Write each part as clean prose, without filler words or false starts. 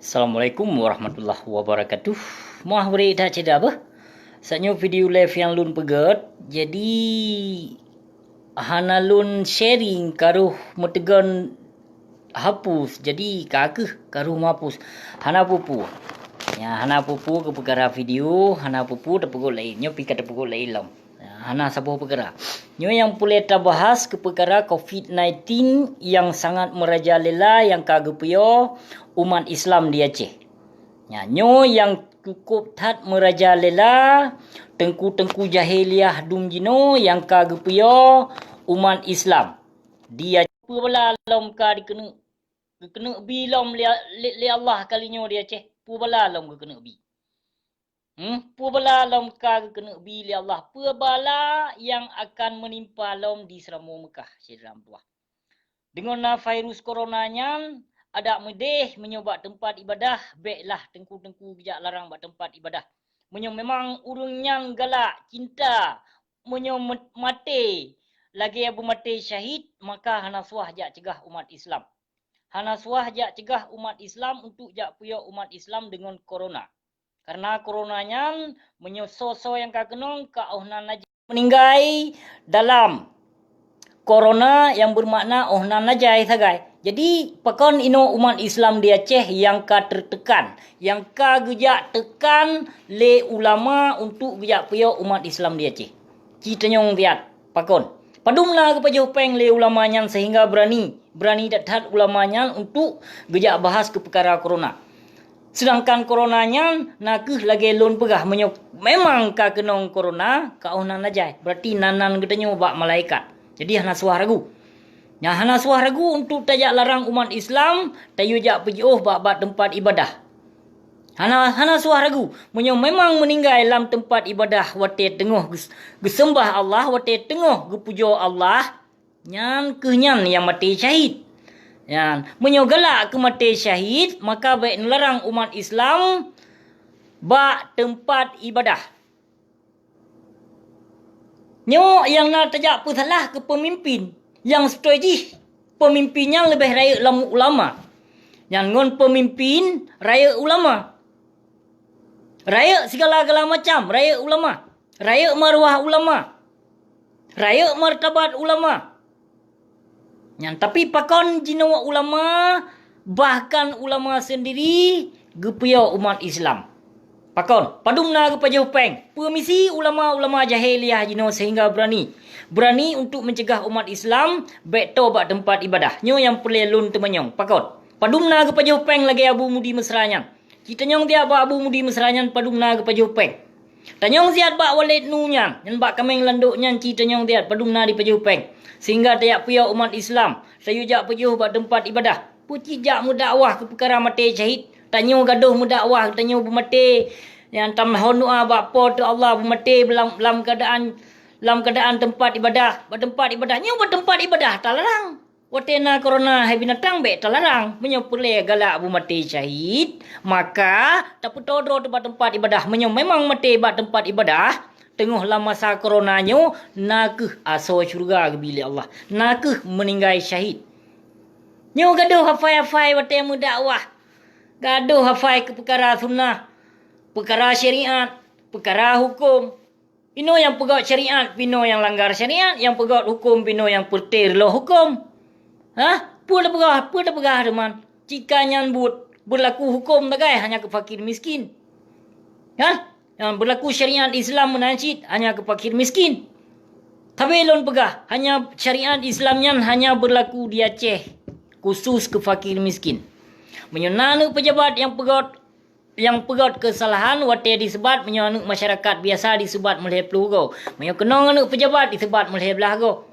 Assalamualaikum warahmatullahi wabarakatuh. Mah beri dah cerita apa? Saatnya video live yang lun pegat. Jadi hana lun sharing karuh metegan hapus. Jadi kakeh karuh hapus. Hana pupu. Ya hana pupu ke perkara video, hana pupu dah pegol lain. Nyo pi kata pegol lain lam. Hana sabuh perkara. Nyo yang boleh kita bahas ke perkara COVID-19 yang sangat merajalela yang kagepuyo umat Islam di Aceh. Ya, nyo yang cukup tat merajalela tengku-tengku jahiliah dum jino yang kagepuyo umat Islam di Aceh. Pula lom ka dikena bilom li Allah kalinyo di Aceh. Pula lom kena bi. Pubala lom ka kena bili Allah. Pubala yang akan menimpa lom di Selama Mekah. Dalam buah. Dengan virus coronanya, ada medeh menyobak tempat ibadah. Baiklah tengku-tengku bijak larang buat tempat ibadah. Memang urungnya galak, cinta. Mati. Lagi abu mati syahid, maka hana suah jak cegah umat Islam. Hana suah jak cegah umat Islam untuk jak puyo umat Islam dengan corona. Karena coronanya menyoso yang kakenong kauhnan aja meninggai dalam corona yang bermakna ohnan aja sagai. Jadi pakon ino umat Islam di Aceh yang tertekan, yang gejak tekan le ulama untuk gejak puyo umat Islam di Aceh. Kita nyong lihat pakon. Padumlah kepada peng le ulamanya sehingga berani datat ulamanya untuk gejak bahas ke perkara corona. Sedangkan coronanya nakeh lagi lon pegah menyok memang ka kenong corona ka onan aja. Berarti nanan katanya bak malaikat. Jadi hana suah ragu. Ya hana suah ragu untuk tajak larang umat Islam tayu jak pejoh bak tempat ibadah. Hana suah ragu menyok memang meninggal dalam tempat ibadah wate tengah gesembah Allah wate tengah gepujo Allah nyan kehnyan yang mati syahid. Ya, menyogalak ke mati syahid, maka baik melarang umat Islam bak tempat ibadah. Nyo yang nak tajak salah ke pemimpin yang strategi. Pemimpinnya lebih raya ulama. Yang ngon pemimpin raya ulama. Raya segala-gala macam, raya ulama. Raya marwah ulama. Raya martabat ulama. Yang tapi pakon jinawa ulama, bahkan ulama sendiri gepuyo umat Islam. Pakon, padumna kepada hupeng. Permisi ulama-ulama jahiliyah jino sehingga berani untuk mencegah umat Islam baik tobat tempat ibadah. Nyo yang pelelun temanyong. Pakon, padumna kepada hupeng lagi abu mudi mesranya. Kita nyong dia ba abu mudi mesranya padumna kepada hupeng. Tanyong ziat bak walid nunya, yang bak kameng landuknya kita nyong dia padumna di pejuh peng. Sehingga tayak puya umat Islam, sayu jak pejuh bak tempat ibadah. Puci jak mudakwah ke perkara mati syahid. Tanyo gaduh mudakwah, tanyo bermati yang tamhon doa bak po tu Allah bermati dalam keadaan tempat ibadah. Tempat ibadah, nyo tempat ibadah tak larang. Watena corona hai binatang be tak larang. Menyopule galak bermati syahid, maka tak putodro tempat ibadah. Memang mati bak tempat ibadah. Tengah lama masa coronanya nakeh aso syurga ke bilik Allah. Nakeh meninggal syahid. Nyo gaduh hafai wate mudakwah. Gaduh hafai ke perkara sunnah, perkara syariat, perkara hukum. Pino yang pegat syariat, pino yang langgar syariat, yang pegat hukum, pino yang petir lo hukum. Pula pegah teman. Jika nyan berlaku hukum tagai hanya ke fakir miskin. Yang berlaku syariat Islam menanjid hanya ke fakir miskin. Tapi lon pegah hanya syariat Islamnya hanya berlaku di Aceh khusus ke fakir miskin. Menyonanu pejabat yang pegat kesalahan wate disebat menyonanu masyarakat biasa disebat meleh pelugo. Menyokenong anu pejabat disebat meleh belago.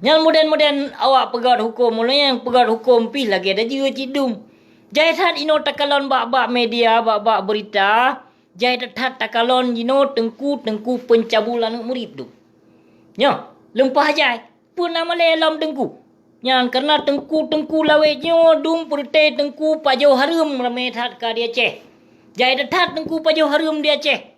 Yang moden awak pegat hukum mulai yang pegat hukum pih lagi ada jiwa cidum. Jahitan ino takalon bak media bak berita. Jahitan takalon ino tengku pencabulan murid tu. Nya, lempah jai. Pun nama lelam tengku. Yang karena tengku lawetnya dum perte tengku pajo harum ramai tat ka dia Aceh. Jahitan tengku pajo harum dia Aceh.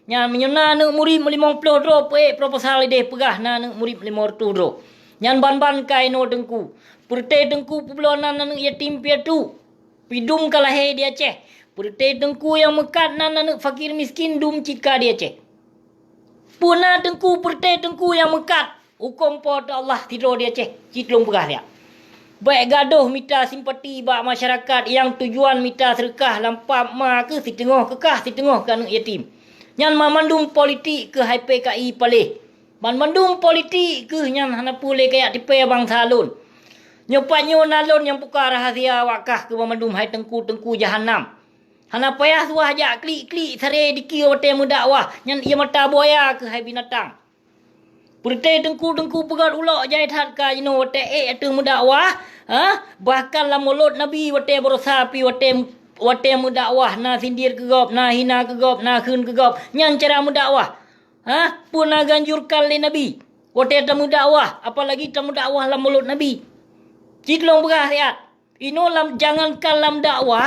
Yang menyona nak murid 50 dro proposal ide pegah nak murid 50 dro. Yang ban kai no tengku. Perte tengku peblonan nak yatim piatu. Pidum kalah di Aceh. Pertai tengku yang mekat nan anak fakir miskin dum cika di Aceh. Puna tengku pertai tengku yang mekat. Hukum pot Allah tidur di Aceh. Citlong pegah dia. Baik gaduh minta simpati bak masyarakat yang tujuan minta sedekah lampap ma ke si tengah kekah si tengah ke anak yatim. Nyan mandum politik ke HPKI palih. Mandum politik ke nyan hana pulih kayak tipe bang salun. Nyopatnya nalon yang buka rahasia wakah ke mandum hai tengku jahanam. Hana payah suah ajak klik sare dikir wate mudakwah. Nyan ia mata buaya ke hai binatang. Pertai tengku pegat ulok jahit hat ka jino wate atu mudakwah. Bahkan la mulut Nabi wate berusaha pi wate mudakwah na sindir kegop na hina kegop na khun kegop. Nyan cara mudakwah. Pun ganjurkan le Nabi. Wate tamu dakwah, apalagi tamu dakwah la mulut Nabi. Citlong begah rakyat. Ino jangankan lam dakwah,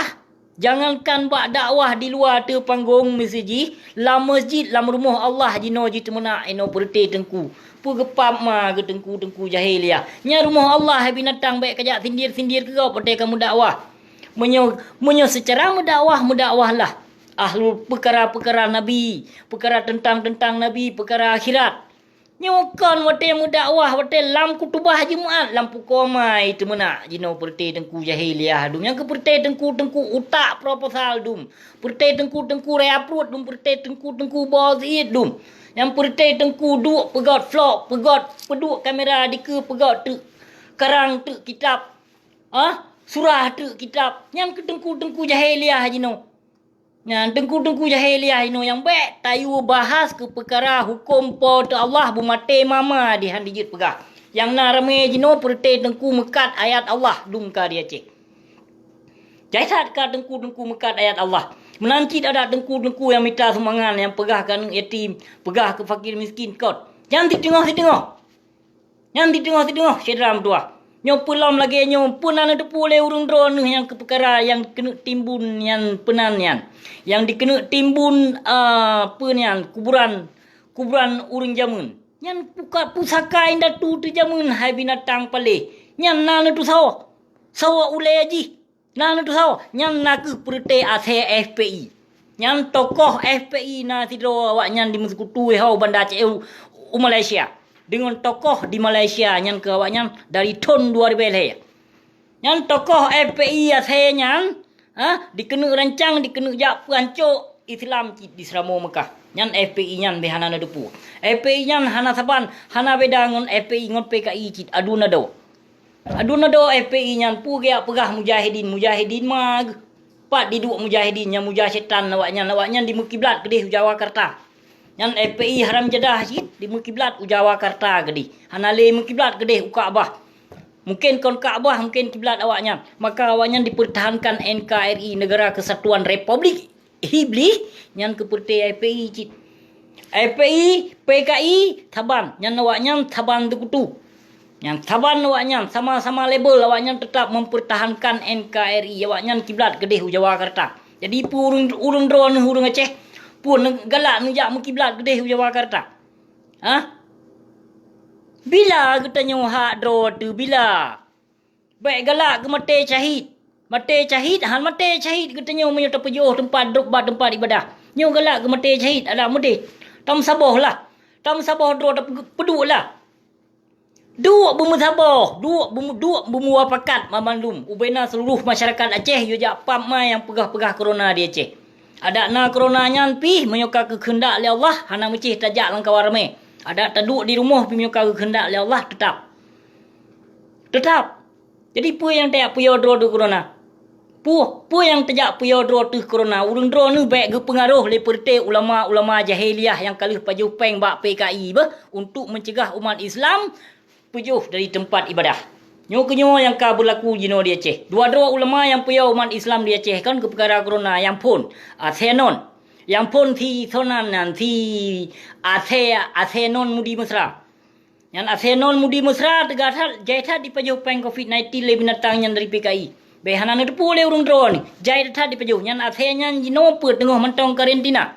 jangankan bak dakwah di luar tu panggung masjid, lam masjid, lam rumah Allah jino jit mena ino pertai tengku. Pu gepap ma ke tengku jahiliah. Nya rumah Allah hai binatang baik kajak sindir ke kau pertai kamu dakwah. Menyo secara mudakwah lah. Ahlul perkara Nabi, perkara tentang Nabi, perkara akhirat. Nyokan wate mudakwah wate lam kutubah Jumaat lam pukomai tu mena jino pertai tengku jahiliah dum yang ke pertai tengku utak proposal dum pertai tengku reaprut dum pertai tengku bozid dum yang pertai tengku duk pegot vlog pegot peduk kamera dike pegot tu karang tu kitab surah tu kitab yang ke tengku jahiliah jino. Yang tengku jahiliah ino yang baik tayu bahas ke perkara hukum pot Allah bumate mama di handijit pegah. Yang narame jino pertai tengku mekat ayat Allah dum ka dia cek. Jaisat ka tengku mekat ayat Allah. Menanti ada tengku yang minta sumbangan yang pegah kan yatim, pegah ke fakir miskin kot. Jangan ditengah. Yang ditengah sedram tua. Nyopulam lagi nyopun ana depu le urung drone yang ke perkara yang kena timbun yang penanian. Yang dikena timbun kuburan urung jamun. Yang pusaka indah tu jamun hai binatang pale. Yang nana tu sawa ule aji. Nana tu sawa. Yang nak pertai ase FPI. Yang tokoh FPI na tido awak nyan di meskutu hau bandar Aceh Malaysia. Dengan tokoh di Malaysia yang ke awaknya dari tahun 2000 yang tokoh FPI asanya dikena rancang dikena jak perancuk Islam di Seramo Mekah yang FPI yang behana depu FPI yang hana saban hana beda dengan FPI dengan PKI cit aduna do FPI yang pu dia pegah mujahidin mag pat di dua mujahidin yang mujahidan awaknya di Mukiblat kedih Jawakarta. Yang FPI haram jadah cik di Mukiblat Jawakarta gedi. Hanale Mukiblat gede Kaabah. Mungkin kon Kaabah mungkin kiblat awaknya. Maka awaknya dipertahankan NKRI Negara Kesatuan Republik Iblis yang kepertai FPI cik. FPI PKI Taban yang awaknya Taban Dukutu. Yang Taban awaknya sama-sama label awaknya tetap mempertahankan NKRI awaknya kiblat gede Jawakarta. Jadi urung drone urung Aceh pun galak nujak Mukiblat gede Jawakarta. Bila katanya hak draw tu bila? Baik galak ke mati syahid. Mati syahid katanya punya terpejuh tempat tempat ibadah. Nyo galak ke mati syahid ada mudi. Tam saboh lah. Tam saboh draw peduk lah. Dua bemu wapakat mamandum. Ubena seluruh masyarakat Aceh yo jak pam yang pegah-pegah corona di Aceh. Ada na coronanya pi menyoka kehendak oleh Allah hana mecih tajak langkau rame. Ada taduk di rumah pi menyoka kehendak oleh Allah tetap. Jadi pu yang tak puyo dro tu corona. Pu yang tajak puyo dro tu corona. Urung dro ni baik ke pengaruh le pertai ulama jahiliah yang kalih paju peng bak PKI untuk mencegah umat Islam pujuh dari tempat ibadah. Nyo yang ka berlaku jino di Aceh. Dua ulama yang punya umat Islam di Aceh kan ke perkara corona yang pun Athenon. Yang pun thi thonan thi Athenon mudi mesra. Yang Athenon mudi mesra tegatat jaitat di pajuh peng COVID-19 le binatang yang dari PKI. Behana ne depu le urung drone. Jaitat di pajuh yang Athenya jino pe tengah mentong karantina.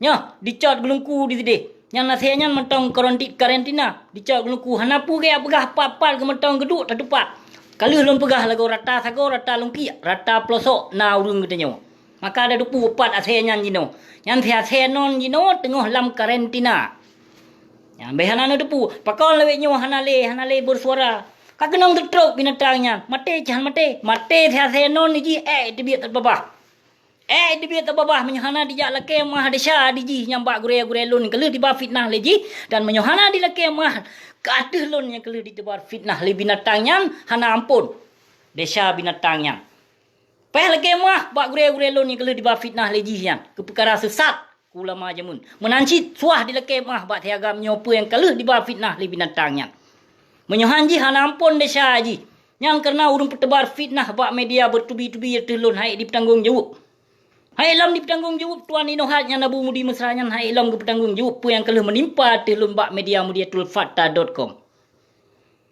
Nya dicot gelungku di sini. Yang nasihatnya mentong karantina dicak guluku hanapu ke apakah papal ke mentong geduk tak tepat Kalau lon pegah lagu rata sago rata lungki rata pelosok na urung katanya. Maka ada 24 asenyan jino. Yang asenon jino tengah lam karantina. Yang behana na depu pakon lewe nyo hanale bersuara. Kagenong tertrok binatangnya. Mate jangan mate. Mate asenon ji debiat terbabah. Debiat terbabah menyohana dijak lake mah desya diji nyambak gure lon kalau tiba fitnah leji dan menyohana di lake mah keaduh lon yang kalau ditebar fitnah le binatangnya hana ampun. Desya binatangnya. Peh lagi mah bak gure lon yang kalau ditebar fitnah leji yang ke perkara sesat ulama jamun. Menanci suah di lake mah bak tiagam nyopo yang kalau ditebar fitnah le binatangnya. Menyohan ji hana ampun desya ji. Yang karena urung pertebar fitnah bak media bertubi-tubi terlon hai di petanggung jawab. Hai lam di petanggung jawab tuan inohatnya Nabu Mudi Mesranyan hai lam ke petanggung jawab yang kalau menimpa terlon bak media mediatulfakta.com.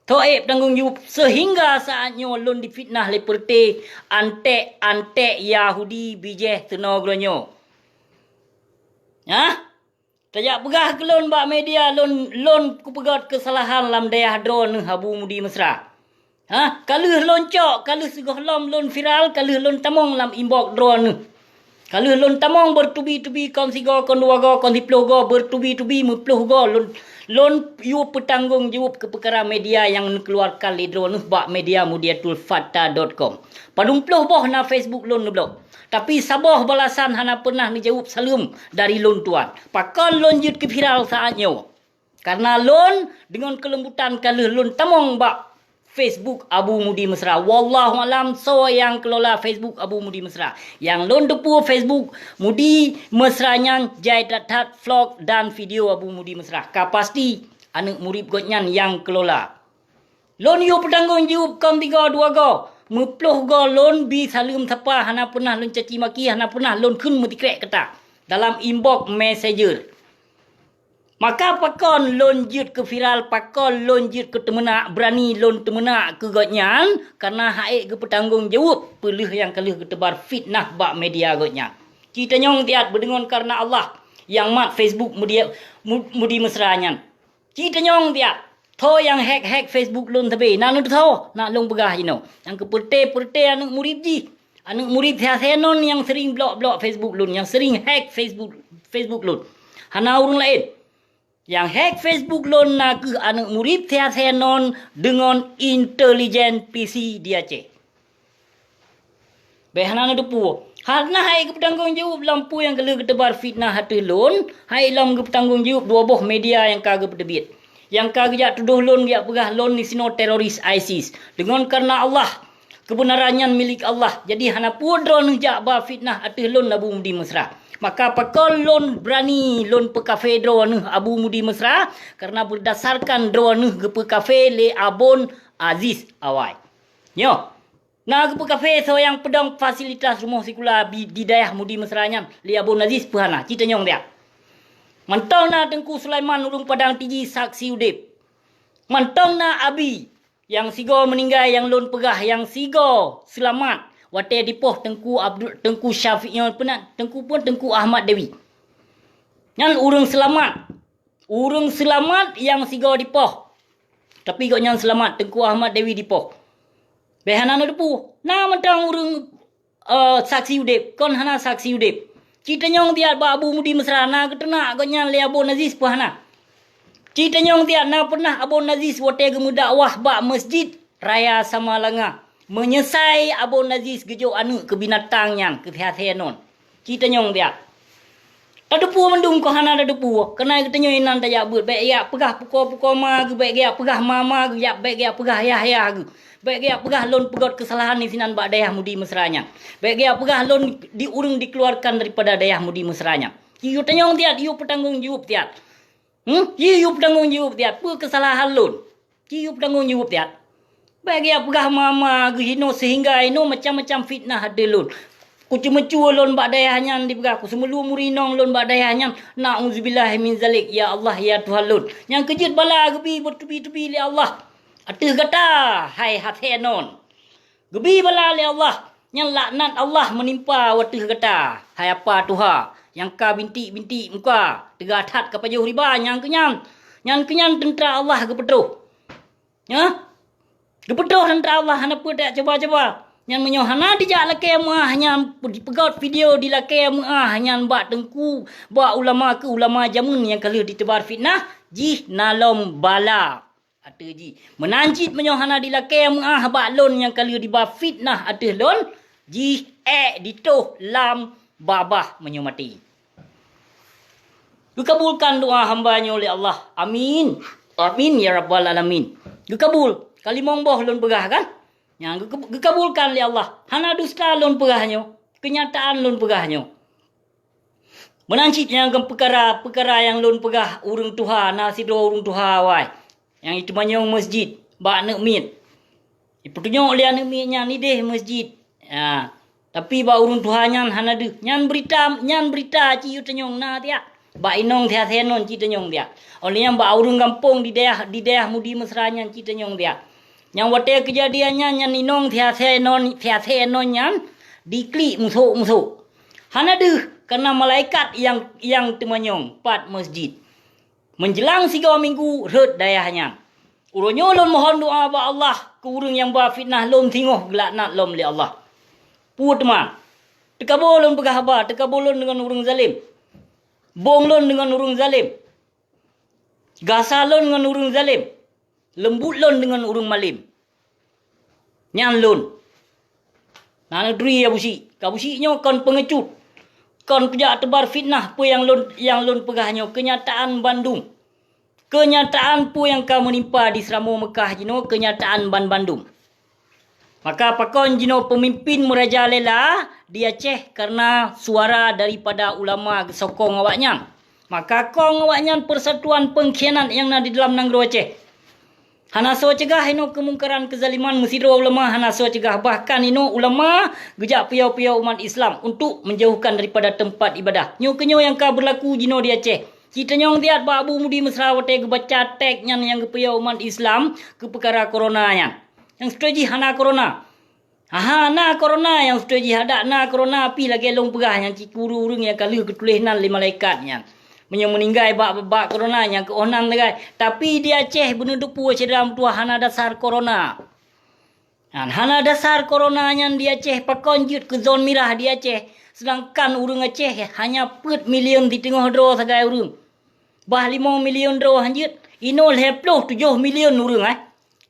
To'e petanggung jawab sehingga saatnya lon difitnah leperte antek Yahudi bijeh tenogronyo. Tajak pegah ke lon bak media lon ku pegat kesalahan lam dayah drone Habu Mudi Mesra. Kalau loncok, kalau segoh lom lon viral, kalau lon tamong lam inbox drone. Kalau lon tamong bertubi-tubi kon sigo kon dua go kon diploh go bertubi-tubi meploh go lon yu petanggung jawab ke perkara media yang keluarkan lidro bak media mediatulfakta.com. Padung ploh boh na Facebook lon blok. Tapi saboh balasan hana pernah dijawab salam dari lon tuan. Pakon lon jut ke viral saatnya. Karena lon dengan kelembutan kalau lon tamong bak Facebook Abu Mudi Mesra. Wallahu alam so yang kelola Facebook Abu Mudi Mesra. Yang lon depu Facebook Mudi Mesranya jai datat vlog dan video Abu Mudi Mesra. Pasti anak murid gotnyan yang kelola. Lon yu petanggung jawab kom 3 2 go. Meploh go lon bi salim sapa hana pernah lon caci maki hana pernah lon kun mutikrek kata dalam inbox messenger. Maka pakon lon jut ke viral, pakon lon jut ke temenak, berani lon temenak ke gotnyan karena haik ke petanggung jawab pelih yang kelih ke tebar fitnah bak media gotnyan. Kita nyong tiat berdengon karena Allah yang mat Facebook Mudi Mesranyan. Kita nyong tiat tho yang hack Facebook lon tabe nak tho nak long begah jino. Yang ke perte anak murid ji. Anak murid senon yang sering blok Facebook lon, yang sering hack Facebook lon. Hana urung lain. Yang hack Facebook lon nak anak murid senon dengan intelijen PC dia cek. Behana depu. Harna hai ke petanggung jawab lampu yang kalau ketebar fitnah hati lon, hai lam ke petanggung jawab dua boh media yang kagak berdebit. Yang kagak tuduh lon dia pegah lon ni sino teroris ISIS. Dengan karena Allah kebenarannya milik Allah. Jadi hana pudron jak ba fitnah hati lon Abu Mudi Mesra. Maka pakol lon berani lon pe kafe drone Abu Mudi Mesra karena berdasarkan drone ke pe kafe le Abon Aziz awai. Nyo. Nah ke pe kafe so yang pedang fasilitas rumah sekula di daerah Mudi Mesranya le Abon Aziz puhana. Cita nyong dia. Mantau na Tengku Sulaiman urung padang tiji saksi udip. Mantau na Abi yang sigo meninggal yang lon pegah yang sigo selamat. Wate dipoh Tengku Syafiq yang penat Tengku Ahmad Dewi. Yang urung selamat yang sigo dipoh. Tapi kok yang selamat Tengku Ahmad Dewi dipoh. Behana depu. Nah mentang urung saksi udip, kon hana saksi udip. Cita nyong tiat ba Abu Mudi Mesra na ketena kok yang le Abu Aziz puhana. Cita nyong tiat na pernah Abu Aziz wate gemudak wah ba masjid Raya Samalanga. Menyesai Abu Aziz gejo anu ke binatangnya ke senon. Kita nyong dia. Tak depu mendung ko hana ada depu. Kena kita nyong inan tak jabut. Baik ya pegah pukul ma ge baik ya pegah mama ge ya baik ya pegah ya ge. Baik ya pegah lon pegot kesalahan ni sinan bak dayah Mudi Mesranya. Baik ya pegah lon diurung dikeluarkan daripada dayah Mudi Mesranya. Yu tanyong tiat yu petanggung jawab tiat. Yu petanggung jawab tiat. Pu kesalahan lon. Yu petanggung jawab tiat. Bagi apa pegah mama gino sehingga ino macam-macam fitnah ada lon. Kucu-mecu lon bak dayahnya di pegah. Ku semelu murinong lon bak dayahnya. Na'udzubillah min zalik. Ya Allah ya Tuhan lon. Yang kejut bala gebi bertubi-tubi li Allah. Atih kata hai hathenon. Gebi bala li Allah. Yang laknat Allah menimpa watih kata. Hai apa Tuhan. Yang ka binti-binti muka. Tegatat kapajuh riba. Yang kenyan tentera Allah ke petruh. Ya. Kepedoh hanta Allah hana pedak coba-coba. Yang menyohana dijak laki muah yang dipegot video di laki muah yang bak tengku bak ulama ke ulama jamun yang kalau ditebar fitnah jih nalom bala. Ada ji menanjit menyohana di laki muah bak lon yang kalau dibar fitnah ada lon jih ditoh lam babah menyomati. Dikabulkan doa hambanya oleh Allah. Amin. Amin ya rabbal alamin. Dikabul. Kali mongboh lon pegah kan? Yang dikabulkan oleh Allah. Hana dusta lon pegahnya. Kenyataan lon pegahnya. Menancit yang perkara yang lon pegah urung Tuhan. Nasido urung Tuhan wai. Yang itu manyong masjid. Bak nak mit. Iputunyo oleh anak mitnya ni deh masjid. Ya. Tapi bak urung Tuhan nyan hana de. Nyan berita ciu tenyong na dia. Bak inong dia senon cita nyong dia. Oleh yang bak urung kampung di daerah mudi mesra nyan cita nyong dia. Yang wate kejadiannya nyan inong dia senon nyan diklik musuh. Hana deh karena malaikat yang temanyong pat masjid. Menjelang 3 minggu red dayahnya. Uronyo lon mohon doa ba Allah ke urang yang ba fitnah lom tingoh gelaknat lom li Allah. Pu teman. Tekabolon pegah ba, tekabolon dengan urang zalim. Bonglon dengan urung zalim. Gasalon dengan urung zalim. Lembutlon dengan urung malim. Nyanlon. Nana duri ya busi. Kabusinya kon pengecut. Kon pejak tebar fitnah pu yang lon pegahnya kenyataan Bandung. Kenyataan pu yang kamu menimpa di Seramo Mekah jino kenyataan Bandung. Maka pakon jino pemimpin merajalela di Aceh karena suara daripada ulama sokong awaknya. Maka kong awaknya persatuan pengkhianat yang ada di dalam negeri Aceh. Hana so cegah ino kemungkaran kezaliman mesiro ulama hana so cegah bahkan ino ulama gejak piau-piau umat Islam untuk menjauhkan daripada tempat ibadah. Nyo kenyo yang ka berlaku jino di Aceh. Kita nyong tiat babu mudi mesra wate gebaca teknya yang kepiau umat Islam ke perkara corona nya. Yang strategi hana corona. Hana corona yang strategi hadak na corona api lagi long pegah yang cikuru urung yang kali ketulisan li malaikatnya. Menyang meninggai bak corona yang ke onan legai. Tapi di Aceh benuduk puas dalam tua hana dasar corona. Hana dasar corona yang di Aceh pakonjut ke zon merah di Aceh. Sedangkan urung Aceh hanya 4 million di tengah draw sagai urung. Bah 5 million draw hanjut. Ino 7 million urung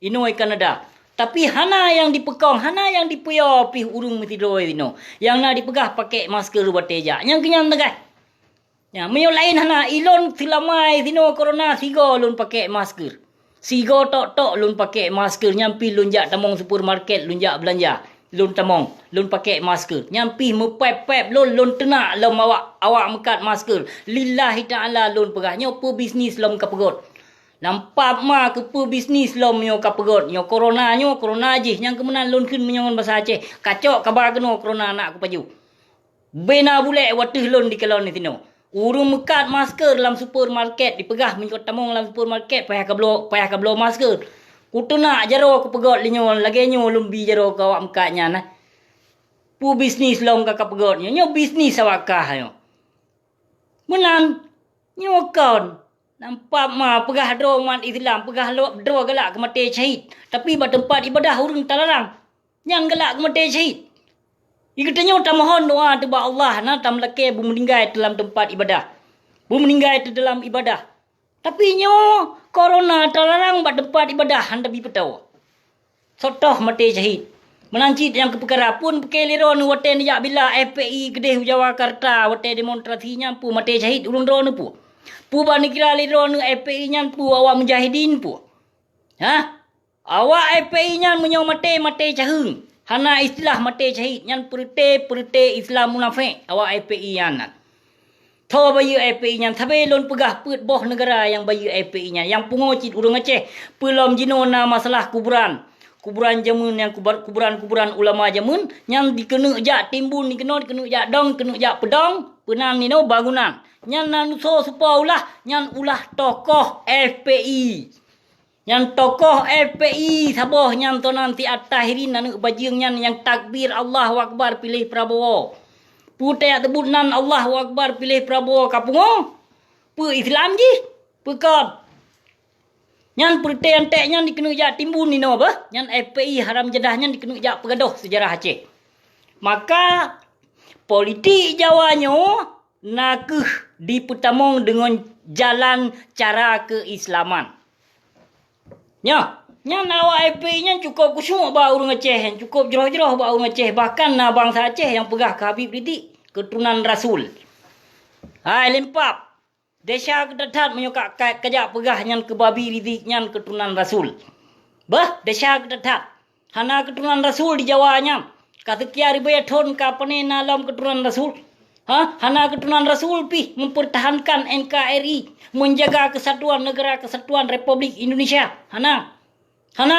Ino Kanada. Tapi hana yang dipekong, hana yang dipuyau pih urung mesti draw ino. Yang nak dipegah pakai masker bateja. Yang kenyang tegai. Ya, meyo lain hana ilon silamai sino corona sigo lun pakai masker. Sigo tok lun pakai masker nyampi lun jak tamong supermarket lun jak belanja. Lun tamong, lun pakai masker. Nyampi mepep lun tenak lom awak mekat masker. Lillahi ta'ala lun pegah nyo pe bisnis lom kapegot. Lampap ma ke pe bisnis lom nyo kapegot. Nyo corona je yang kemenan lun kun menyongon bahasa Aceh. Kacok kabar keno corona nak ku paju. Bena bulek watih lun di kelon ni tino. Urung mekat masker dalam supermarket dipegah menyokot tamong dalam supermarket payah kablo masker. Kutu nak jaro aku pegot linyo lagi nyo lumbi jaro ka awak mekatnya nah. Pu bisnis lom ka pegot nyo bisnis awak kah yo. Menan nyo kon nampak ma pegah dro umat Islam pegah dro galak ke mati syahid. Tapi ba tempat ibadah urung talarang. Yang galak ke mati syahid. Ikatnya tak mohon doa teba Allah na tam leke bu meninggal dalam tempat ibadah. Bu meninggal di dalam ibadah. Tapi nyo corona terlarang buat tempat ibadah handa bi petau. Sotoh mati syahid. Menancit yang ke perkara pun pekeliron wate ni bila FPI Kedeh Jawakarta wate demonstrasinya pu mati syahid urung drone pu. Pu ba ni kira liron FPI nyan pu awak mujahidin pu. Awak FPI nyan menyo mati cahung. Hana istilah mati syahid yang perite Islam munafik awak FPI yang tho bayu FPI yang tapi lon pegah put boh negara yang bayu FPI nya yang pungocit urang Aceh pelom jinona masalah kuburan jamun yang kuburan ulama jamun yang dikena jak timbun dikena jak dong kena jak pedong penan ni no bangunan yang nanuso supaulah yang ulah tokoh FPI. Yang tokoh FPI saboh yang to nanti at-tahirin anu bajing yang takbir Allahu Akbar pilih Prabowo. Putai tebut nan Allahu Akbar pilih Prabowo kapungo. Pu Islam ji. Pekot. Nyan perti antek nyan dikena jak timbun ni no apa? Nyan FPI haram jedah nyan dikena jak pegaduh sejarah Aceh. Maka politik Jawanya nak dipertamong dengan jalan cara keislaman. Nya awak FPI nya cukup kusuk ba urang Aceh, cukup jeroh-jeroh ba urang Aceh, bahkan na bangsa Aceh yang pegah ke Habib Rizik, keturunan Rasul. Hai lempap. Desya kedatat menyokak kajak pegah nyan ke babi Rizik nyan keturunan Rasul. Bah, desya kedatat. Hana keturunan Rasul di Jawa nya. Kata kia ribuan tahun kapane nalam keturunan Rasul. Hana keturunan Rasul pi mempertahankan NKRI, menjaga kesatuan negara kesatuan Republik Indonesia. Hana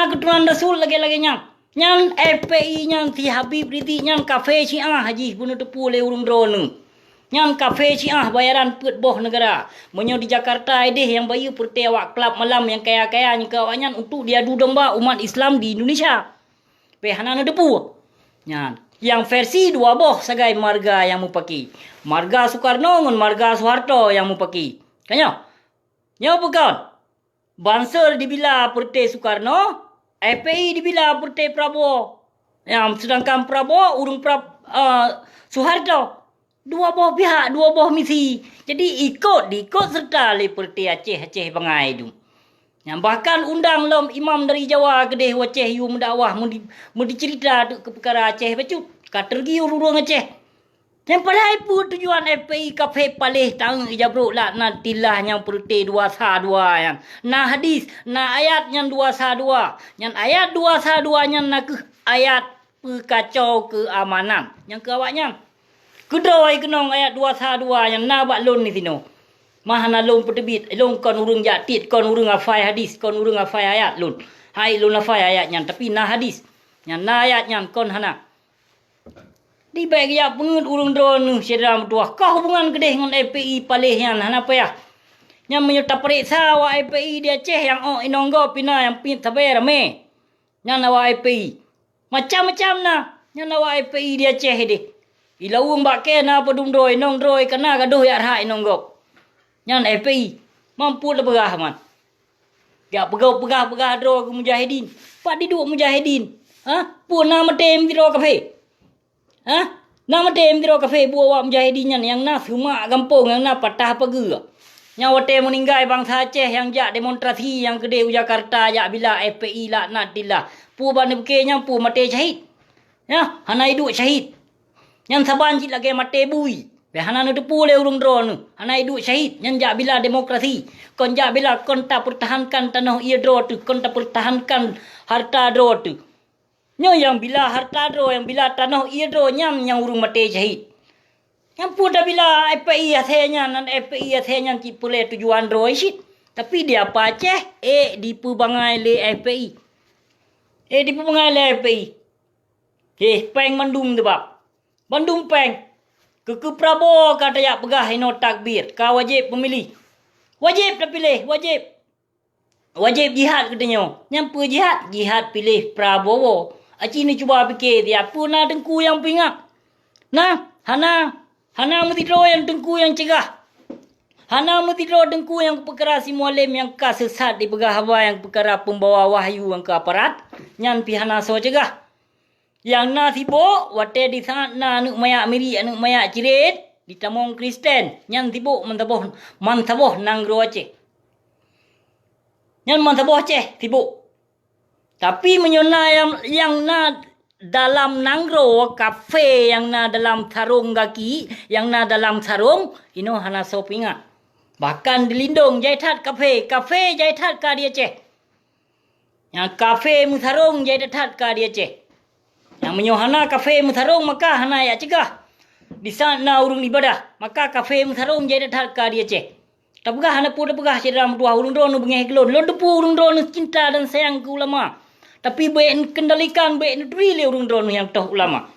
keturunan Rasul lagi-lagi nyang. Nyan FPI nyan si Habib Rizik nyan kafe Syiah haji bunuh tepu le urung drone. Nyan kafe Syiah bayaran put boh negara. Menyo di Jakarta ideh yang bayu perti awak klub malam yang kaya-kaya ni kau nyan untuk diadu domba umat Islam di Indonesia. Pe hana depu. Nyan yang versi dua boh sagai marga yang mupaki. Marga Soekarno ngan marga Soeharto yang mupaki. Kanyo? Nyo bukan. Bansar dibila perti Soekarno, FPI dibila perti Prabowo. Yang sedangkan Prabowo urung Soeharto. Dua buah pihak, dua buah misi. Jadi diikut serta le perti Aceh bangai tu. Yang bahkan undang lom imam dari Jawa kedeh Aceh yu mendakwah mau dicerita ke perkara Aceh bacu. Katergi urung Aceh. Yang padahal pun tujuan FPI kafe palih tang ijabruk laknat tilah yang perti dua sa dua yang. Na hadis, na ayat yang dua sa dua. Yang ayat dua sa dua yang nak ayat pekacau keamanan. Yang ke awaknya. Kedoi kenong ayat dua sa dua yang na bak lon ni sino. Mahana lon petebit, lon kon urung jatit, kon urung afai hadis, kon urung afai ayat lon. Hai lon afai ayat yang tapi na hadis. Yang na ayat yang kon hana. Di baik ya pengut urung drone sedram tuah. Kau hubungan kedeh dengan FPI palih yang hana payah. Yang menyerta periksa awak FPI di Aceh yang inonggo pina yang pin tabe rame. Yang awak FPI. Macam-macam nah. Yang awak FPI di Aceh deh. Ilawung bak kena pedum droi nong droi kena gaduh ya hak inonggo. Yang FPI mampu le begah man. Dia pegah dro ke mujahidin. Pak diduk mujahidin. Pun nama tem di dro kafe. Nama tem diro kafe buat mujahidin yang na semua kampung yang na patah pagi. Yang wate meninggal bangsa Aceh yang jak demonstrasi yang gede Jakarta jak bila FPI laknat dillah. Pu ban bekenya pu mate syahid. Ya, hana hidup syahid. Yang saban cik lagi mate bui. Be hana nu depu le urung drone. Hana hidup syahid yang jak bila demokrasi. Kon jak bila kon tak pertahankan tanah ia dro tu, kon tak pertahankan harta dro tu. Nyo yang bila harta dro, yang bila tanah ia dro nyam yang urung mati syahid. Yang pun dah bila FPI asalnya, nan FPI asalnya cik pulih tujuan dro isit. Tapi dia apa Aceh? Dipu bangai le FPI. Dipu bangai le FPI. Peng Bandung tu bab. Bandung peng. Ke Prabowo kata ya pegah ino takbir. Kau wajib pemilih. Wajib dah pilih, wajib. Wajib jihad katanya. Nyampu jihad? Jihad pilih Prabowo. Acik ni cuba fikir dia pun nak tengku yang pingat. Nah, hana mesti draw yang tengku yang cegah. Hana mesti draw tengku yang perkara si mualim yang ka sesat di pegah hawa yang perkara pembawa wahyu yang ke aparat. Nyan pi hana so cegah. Yang na sibuk wate di sana anu mayak miri anu mayak cirit di tamong Kristen. Nyan sibuk mantaboh nang gro Aceh. Nyan mantaboh Aceh sibuk. Tapi menyona yang na dalam nangro kafe yang na dalam sarung kaki, yang na dalam sarung, ino hana sopinga. Bahkan dilindung jaitat kafe jaitat ka dia Aceh. Yang kafe musarung jaitat ka dia Aceh. Yang menyohana kafe musarung maka hana ya cegah. Di sana urung ibadah, maka kafe musarung jaitat ka dia Aceh. Tapugah hana pun tapugah sedram dua urung drone bengeh kelon. Lon depu urung drone cinta dan sayang ke ulama. Tapi baik kendalikan, baik negeri le urung drone yang toh ulama.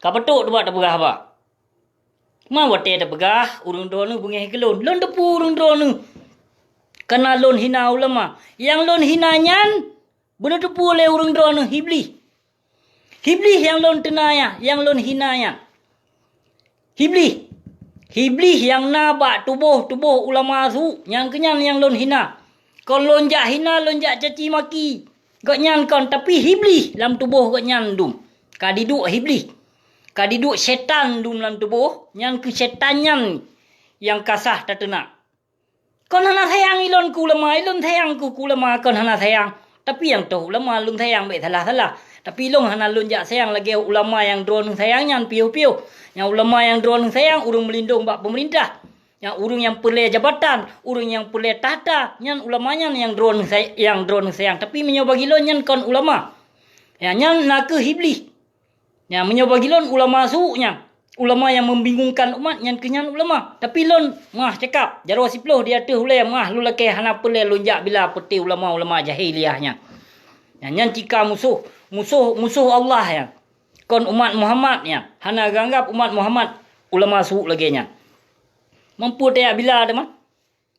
Kapatuk buat tapugah apa? Ma wate tapugah urung drone bengeh kelon. Lon depu urung drone. Kena lon hina ulama. Yang lon hina nyan benar depu le urung drone hibli. Hibli yang lon tenaya, yang lon hina nyan. Hibli yang nabak tubuh ulama su yang kenyan yang lon hina. Kon lonjak hina, lonjak caci maki. Gak nyan kon tapi hiblis dalam tubuh gak nyan dum. Kadiduk hiblis. Kadiduk setan dum dalam tubuh. Nyan ke setan nyan yang kasah tak tenak. Kon hana sayang ilon ku ulama, ilon sayang ku ulama kon hana sayang. Tapi yang tu ulama lun sayang baik salah. Tapi long hana lun jak sayang lagi ulama yang drone sayang nyan piu-piu. Yang ulama yang drone sayang urung melindung bak pemerintah. Yang urung yang perle jabatan, urung yang perle tahta, nyan ulamanya yang drone sayang. Tapi menyoba gilon nyan kon ulama. Ya nyan nak ke hiblis. Ya menyoba gilon ulama suuknya. Ulama yang membingungkan umat yang kenyan ulama. Tapi lon mah cakap jarwa siploh dia tu hulai mah lu laki hana perle lonjak bila peti ulama jahiliahnya. Ya nyan cika musuh Allah ya. Kon umat Muhammad ya. Hana ganggap umat Muhammad ulama suuk lagi nya. Mampu dia bila ada mah.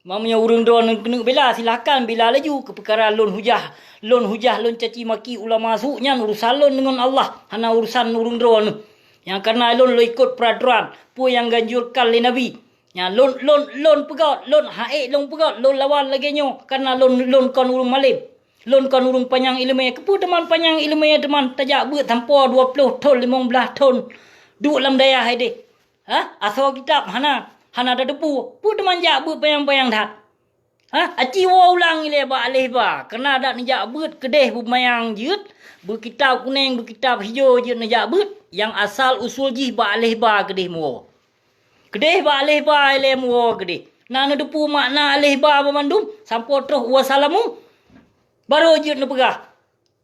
Mamanya urang drone kena bila silakan bila laju ke perkara lon hujah, lon caci maki ulama suuk nyan urusan lon dengan Allah. Hana urusan urang drone. Yang karena lon lo ikut peraturan pu yang ganjurkan oleh Nabi. Ya lon pegat, lon haik lon pegat, lon lawan lagi nyo karena lon kon urung malim. Lon kon urung panjang ilmu kepu teman panjang ilmu teman tajak beut tanpa 20 ton 15 ton. Duk dalam daya hade. Ha? Asal kitab hana ada depu. Pu teman jak beut panjang dah. Ha? Aci wa ulang ile ba alih ba. Karena ada nejak beut kedeh bu mayang jeut. Berkitab kuning, berkitab hijau je najak beut. Yang asal usul jih ba alih ba kedeh muo. Kedeh ba alih ba ile muo kedeh. Nana depu makna alih ba pemandum. Sampo terus wassalamu. Baru je nak pegah.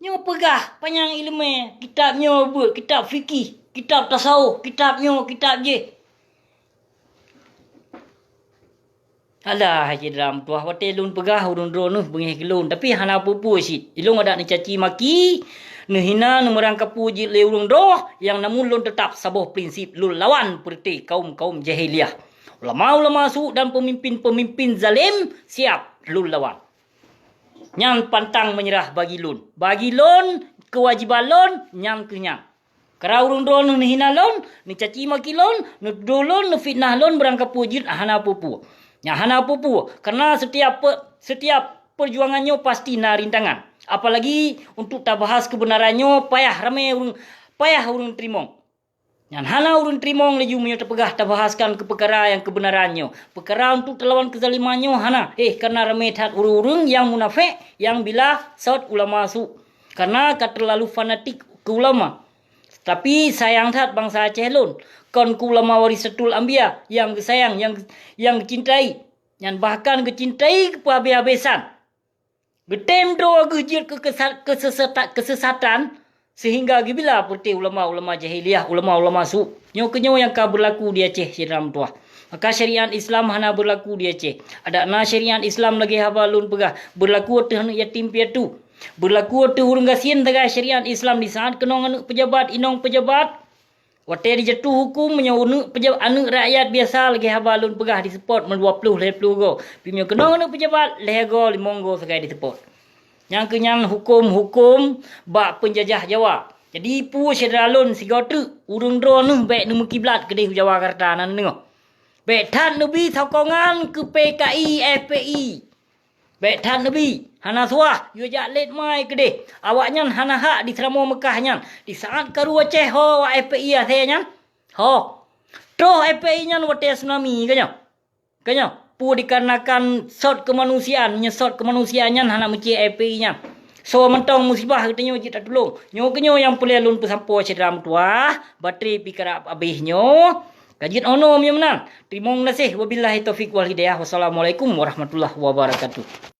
Nyo pegah panjang ilmu. Kitab nyo beut, kitab fikih, kitab tasawuf, kitab nyo, kitab je. Alah haji dalam tuah wate lun pegah urun drone bengih kelun tapi hana pupu sit. Ilung ada ni caci maki, ne hina ne merangkap puji le urun doh yang namun lun tetap sabuh prinsip lun lawan perti kaum jahiliah. Ulama su dan pemimpin zalim siap lun lawan. Nyang pantang menyerah bagi lun. Bagi lun kewajiban lun nyang kenyang. Kerana urun drone ne hina lun, ne caci maki lun, ne dolon, ne fitnah lun berangkap puji hana pupu. Ya hana pupu karena setiap perjuangannya pasti na rintangan. Apalagi untuk tak bahas kebenarannya payah urung terima. Yang hana urung terima laju menyo terpegah tak bahaskan ke perkara yang kebenarannya. Perkara untuk terlawan kezalimannya hana. Karena ramai tat urung yang munafik yang bila saud ulama su. Karena terlalu fanatik ke ulama. Tapi sayang tat bangsa Aceh lun. Kon ku ulama warisatul anbiya yang sayang yang cintai yang bahkan kecintai ke habis-habisan. Getem doa gejir ke kesesatan sehingga bila putih ulama jahiliah, ulama su. Nyo yang ka berlaku di Aceh siram tuah. Maka syariat Islam hana berlaku di Aceh. Ada na syariat Islam lagi habalun pegah berlaku tu yatim piatu. Berlaku tu urang gasien tegai syariat Islam di saat kenong pejabat inong pejabat. Wate dijatuh hukum menyau anu rakyat biasa lagi habalun pegah di support 20 go. Pimio kenong anu pejabat lego 5 go segai di support. Yang kenyan hukum bak penjajah Jawa. Jadi pu sedralun sigotu urung drone baik nu kiblat kedeh Jawa Karta nan nengo. Baik tan nabi sokongan ke PKI FPI. Baik tan nabi hana suah yo jak let mai kedeh. Awaknya hana hak di Selama Mekah nyan. Di saat karu Aceh ho FPI ase nyan. Ho. Troh FPI nyan wate tsunami kanyo. Pu dikarenakan sort kemanusiaan, nyesot kemanusiaan nyan hana meci FPI nyan. So mentong musibah katanya wajib tak tolong. Nyo kenyo yang boleh lun pesampo cedram tuah, bateri pikir abihnya. Kajian ono yang menang. Terima kasih wabillahi taufik wal hidayah. Wassalamualaikum warahmatullahi wabarakatuh.